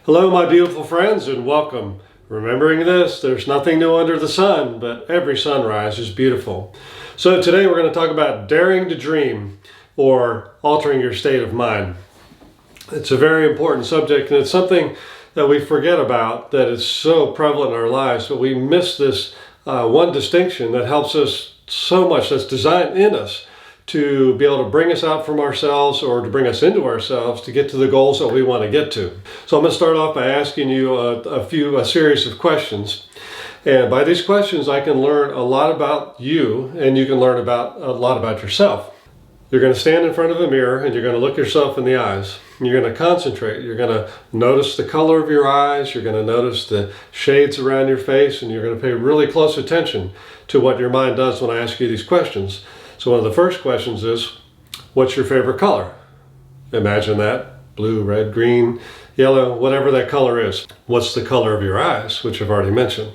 Hello, my beautiful friends, and welcome. Remembering this, there's nothing new under the sun, but every sunrise is beautiful. So today we're going to talk about daring to dream, or altering your state of mind. It's a very important subject, and it's something that we forget about, that is so prevalent in our lives, but we miss this one distinction that helps us so much, that's designed in us to be able to bring us out from ourselves or to bring us into ourselves to get to the goals that we want to get to. So I'm going to start off by asking you a series of questions. And by these questions, I can learn a lot about you, and you can learn a lot about yourself. You're going to stand in front of a mirror and you're going to look yourself in the eyes. You're going to concentrate. You're going to notice the color of your eyes. You're going to notice the shades around your face, and you're going to pay really close attention to what your mind does when I ask you these questions. So one of the first questions is, what's your favorite color? Imagine that, blue, red, green, yellow, whatever that color is. What's the color of your eyes, which I've already mentioned?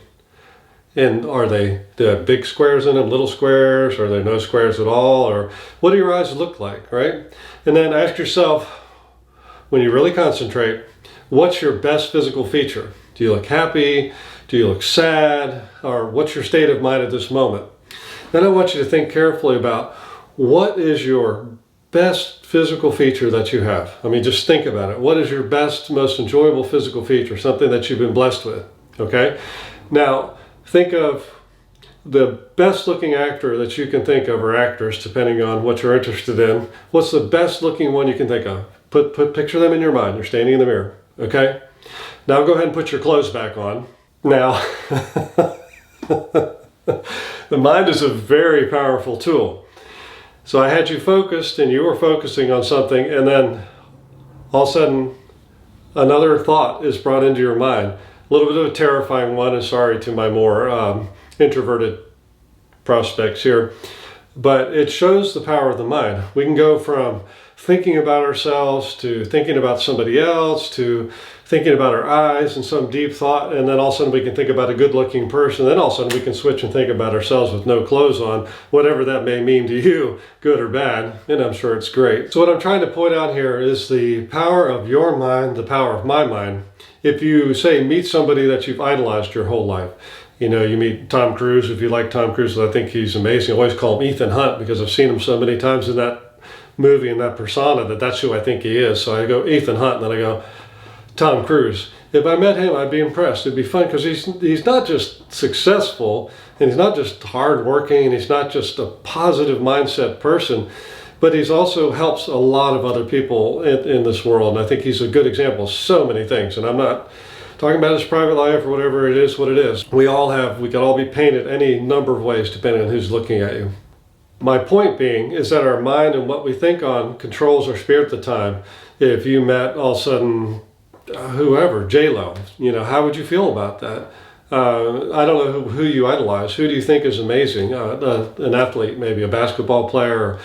And are they the big squares in them, little squares? Are there no squares at all? Or what do your eyes look like, right? And then ask yourself, when you really concentrate, what's your best physical feature? Do you look happy? Do you look sad? Or what's your state of mind at this moment? Then I want you to think carefully about what is your best physical feature that you have. I mean, just think about it. What is your best, most enjoyable physical feature, something that you've been blessed with, okay? Now, think of the best looking actor that you can think of, or actress, depending on what you're interested in. What's the best looking one you can think of? Picture them in your mind. You're standing in the mirror, okay? Now go ahead and put your clothes back on. Now, the mind is a very powerful tool. So I had you focused, and you were focusing on something, and then all of a sudden another thought is brought into your mind. A little bit of a terrifying one, and sorry to my more introverted prospects here, but it shows the power of the mind. We can go from thinking about ourselves to thinking about somebody else to thinking about our eyes and some deep thought, and then all of a sudden we can think about a good-looking person, then all of a sudden we can switch and think about ourselves with no clothes on, whatever that may mean to you, good or bad, and I'm sure it's great. So what I'm trying to point out here is the power of your mind, the power of my mind. If you, say, meet somebody that you've idolized your whole life, you know, you meet Tom Cruise. If you like Tom Cruise, I think he's amazing. I always call him Ethan Hunt because I've seen him so many times in that movie and that persona that's who I think he is. So I go Ethan Hunt, and then I go Tom Cruise. If I met him, I'd be impressed. It'd be fun because he's not just successful, and he's not just hardworking, and he's not just a positive mindset person, but he's also helps a lot of other people in this world. And I think he's a good example of so many things. And I'm not talking about his private life or whatever. It is what it is. We could all be painted any number of ways depending on who's looking at you. My point being is that our mind and what we think on controls our spirit at the time. If you met all of a sudden whoever, J-Lo, you know, how would you feel about that? I don't know who you idolize. Who do you think is amazing? An athlete, maybe a basketball player, or,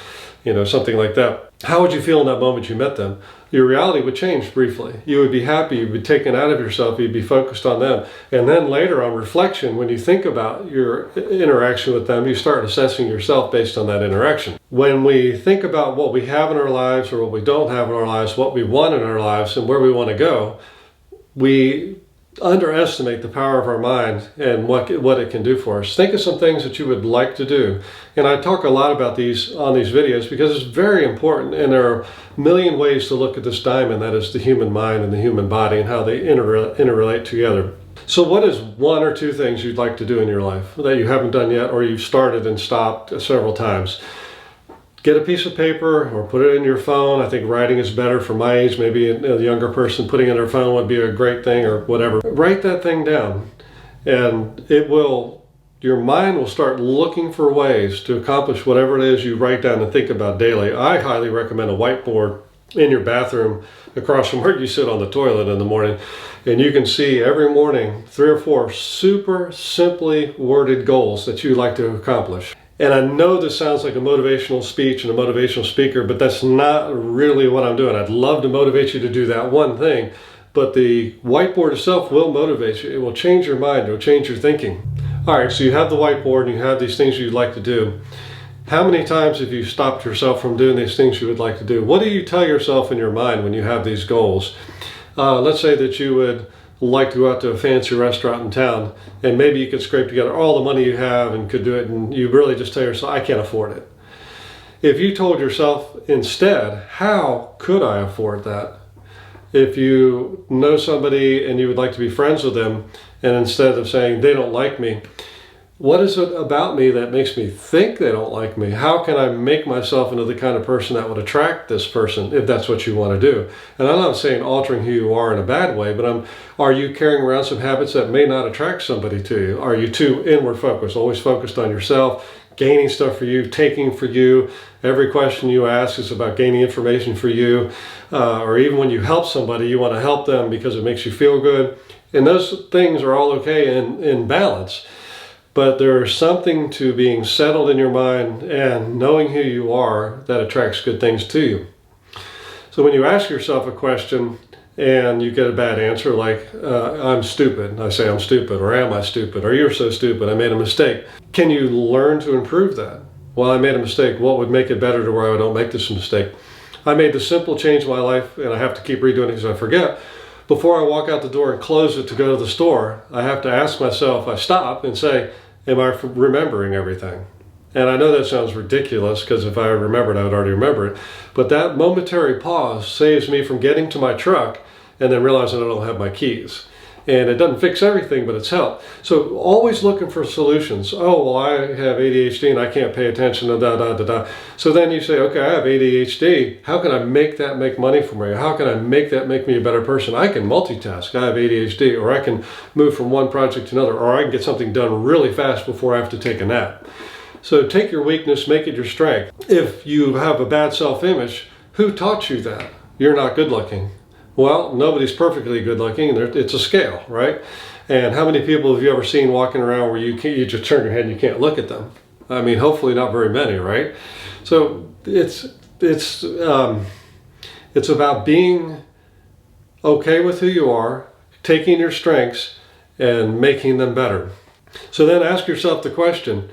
you know, something like that. How would you feel in that moment you met them? Your reality would change briefly. You would be happy, you'd be taken out of yourself, you'd be focused on them. And then later on reflection, when you think about your interaction with them, you start assessing yourself based on that interaction. When we think about what we have in our lives or what we don't have in our lives, what we want in our lives and where we want to go, we underestimate the power of our mind and what it can do for us. Think of some things that you would like to do. And I talk a lot about these on these videos because it's very important, and there are a million ways to look at this diamond that is the human mind and the human body and how they interrelate together. So what is one or two things you'd like to do in your life that you haven't done yet, or you've started and stopped several times? Get a piece of paper or put it in your phone. I think writing is better for my age. Maybe a younger person putting it in their phone would be a great thing, or whatever. Write that thing down, and your mind will start looking for ways to accomplish whatever it is you write down and think about daily. I highly recommend a whiteboard in your bathroom across from where you sit on the toilet in the morning, and you can see every morning 3 or 4 super simply worded goals that you'd like to accomplish. And I know this sounds like a motivational speech and a motivational speaker, but that's not really what I'm doing. I'd love to motivate you to do that one thing, but the whiteboard itself will motivate you. It will change your mind. It will change your thinking. All right, so you have the whiteboard and you have these things you'd like to do. How many times have you stopped yourself from doing these things you would like to do? What do you tell yourself in your mind when you have these goals? Let's say that you would like to go out to a fancy restaurant in town, and maybe you could scrape together all the money you have and could do it, and you really just tell yourself, I can't afford it. If you told yourself instead, how could I afford that? If you know somebody and you would like to be friends with them, and instead of saying they don't like me, what is it about me that makes me think they don't like me? How can I make myself into the kind of person that would attract this person, if that's what you want to do? And I'm not saying altering who you are in a bad way, but are you carrying around some habits that may not attract somebody to you? Are you too inward focused, always focused on yourself, gaining stuff for you, taking for you? Every question you ask is about gaining information for you. Or even when you help somebody, you want to help them because it makes you feel good. And those things are all okay in balance. But there's something to being settled in your mind and knowing who you are that attracts good things to you. So when you ask yourself a question and you get a bad answer, like, I'm stupid, I say I'm stupid, or am I stupid, or you're so stupid, I made a mistake. Can you learn to improve that? Well, I made a mistake. What would make it better to where I don't make this mistake? I made the simple change in my life, and I have to keep redoing it because I forget. Before I walk out the door and close it to go to the store, I have to ask myself, I stop and say, am I remembering everything? And I know that sounds ridiculous because if I remembered, I would already remember it. But that momentary pause saves me from getting to my truck and then realizing I don't have my keys. And it doesn't fix everything, but it's helped. So always looking for solutions. Oh, well, I have ADHD and I can't pay attention to da. So then you say, okay, I have ADHD. How can I make that make money for me? How can I make that make me a better person? I can multitask. I have ADHD, or I can move from one project to another, or I can get something done really fast before I have to take a nap. So take your weakness, make it your strength. If you have a bad self-image, who taught you that? You're not good looking. Well, nobody's perfectly good looking, and it's a scale, right? And how many people have you ever seen walking around where you just turn your head and you can't look at them? I mean, hopefully not very many, right? So it's about being okay with who you are, taking your strengths and making them better. So then ask yourself the question,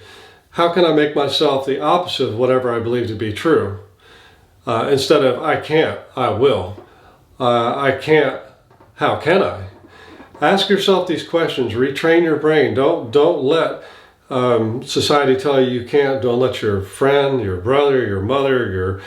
how can I make myself the opposite of whatever I believe to be true? Instead of, I can't, I will. I can't, how can I? Ask yourself these questions. Retrain your brain. Don't let society tell you you can't. Don't let your friend, your brother, your mother, your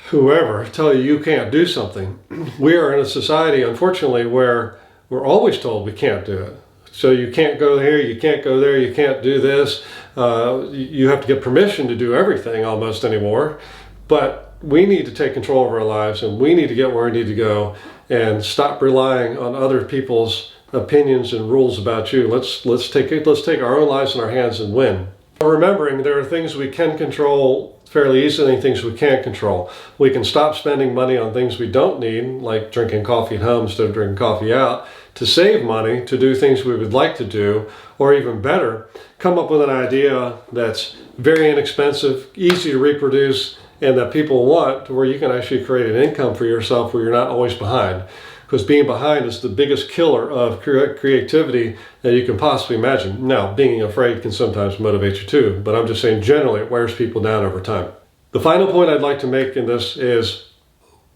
whoever tell you you can't do something. We are in a society, unfortunately, where we're always told we can't do it. So you can't go here, you can't go there, you can't do this. You have to get permission to do everything almost anymore. But we need to take control of our lives, and we need to get where we need to go and stop relying on other people's opinions and rules about you. Let's take our own lives in our hands and win. Remembering there are things we can control fairly easily and things we can't control. We can stop spending money on things we don't need, like drinking coffee at home instead of drinking coffee out, to save money to do things we would like to do, or even better, come up with an idea that's very inexpensive, easy to reproduce, and that people want, to where you can actually create an income for yourself where you're not always behind. Because being behind is the biggest killer of creativity that you can possibly imagine. Now, being afraid can sometimes motivate you too, but I'm just saying generally it wears people down over time. The final point I'd like to make in this is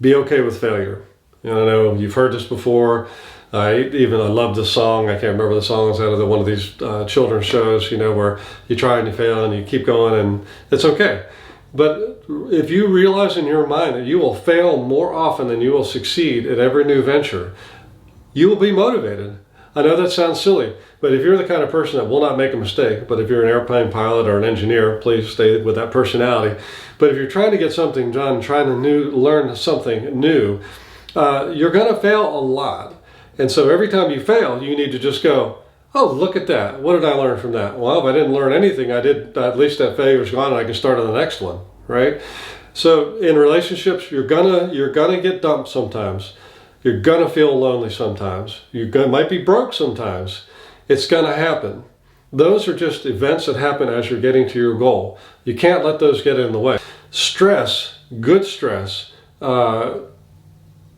be okay with failure. And I know you've heard this before. I love this song. I can't remember the song. It's out of one of these children's shows, where you try and you fail and you keep going, and it's okay. But if you realize in your mind that you will fail more often than you will succeed at every new venture, you will be motivated. I know that sounds silly, but if you're the kind of person that will not make a mistake, but if you're an airplane pilot or an engineer, please stay with that personality. But if you're trying to get something done, trying to learn something new, you're going to fail a lot. And so every time you fail, you need to just go, oh, look at that. What did I learn from that? Well, if I didn't learn anything, at least that failure's gone and I can start on the next one, right? So in relationships, you're gonna get dumped sometimes. You're gonna feel lonely sometimes. Might be broke sometimes. It's gonna happen. Those are just events that happen as you're getting to your goal. You can't let those get in the way. Stress, good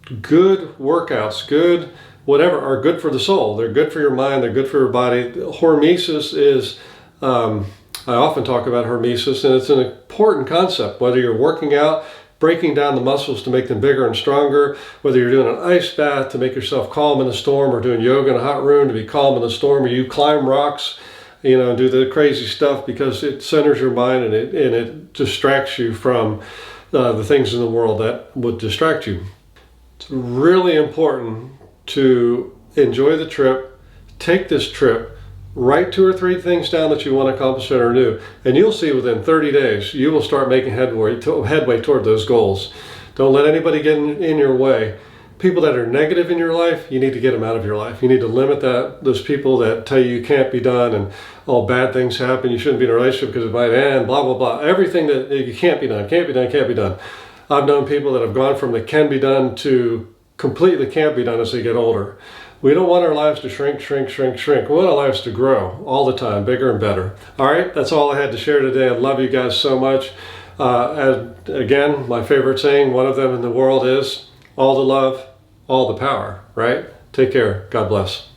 workouts, good whatever, are good for the soul. They're good for your mind. They're good for your body. Hormesis is, I often talk about hormesis, and it's an important concept. Whether you're working out, breaking down the muscles to make them bigger and stronger, whether you're doing an ice bath to make yourself calm in the storm, or doing yoga in a hot room to be calm in the storm, or you climb rocks, you know, and do the crazy stuff because it centers your mind and it distracts you from the things in the world that would distract you. It's really important to enjoy the trip, take this trip, write 2 or 3 things down that you want to accomplish that are new, and you'll see within 30 days you will start making headway toward those goals. Don't let anybody get in your way. People that are negative in your life, you need to get them out of your life. You need to limit those people that tell you can't be done and all bad things happen, you shouldn't be in a relationship because it might end, blah, blah, blah. Everything that you can't be done, can't be done, can't be done. I've known people that have gone from the can be done to completely can't be done as they get older. We don't want our lives to shrink, shrink, shrink, shrink. We want our lives to grow all the time, bigger and better. All right, that's all I had to share today. I love you guys so much. And again, my favorite saying, one of them in the world is, all the love, all the power, right? Take care. God bless.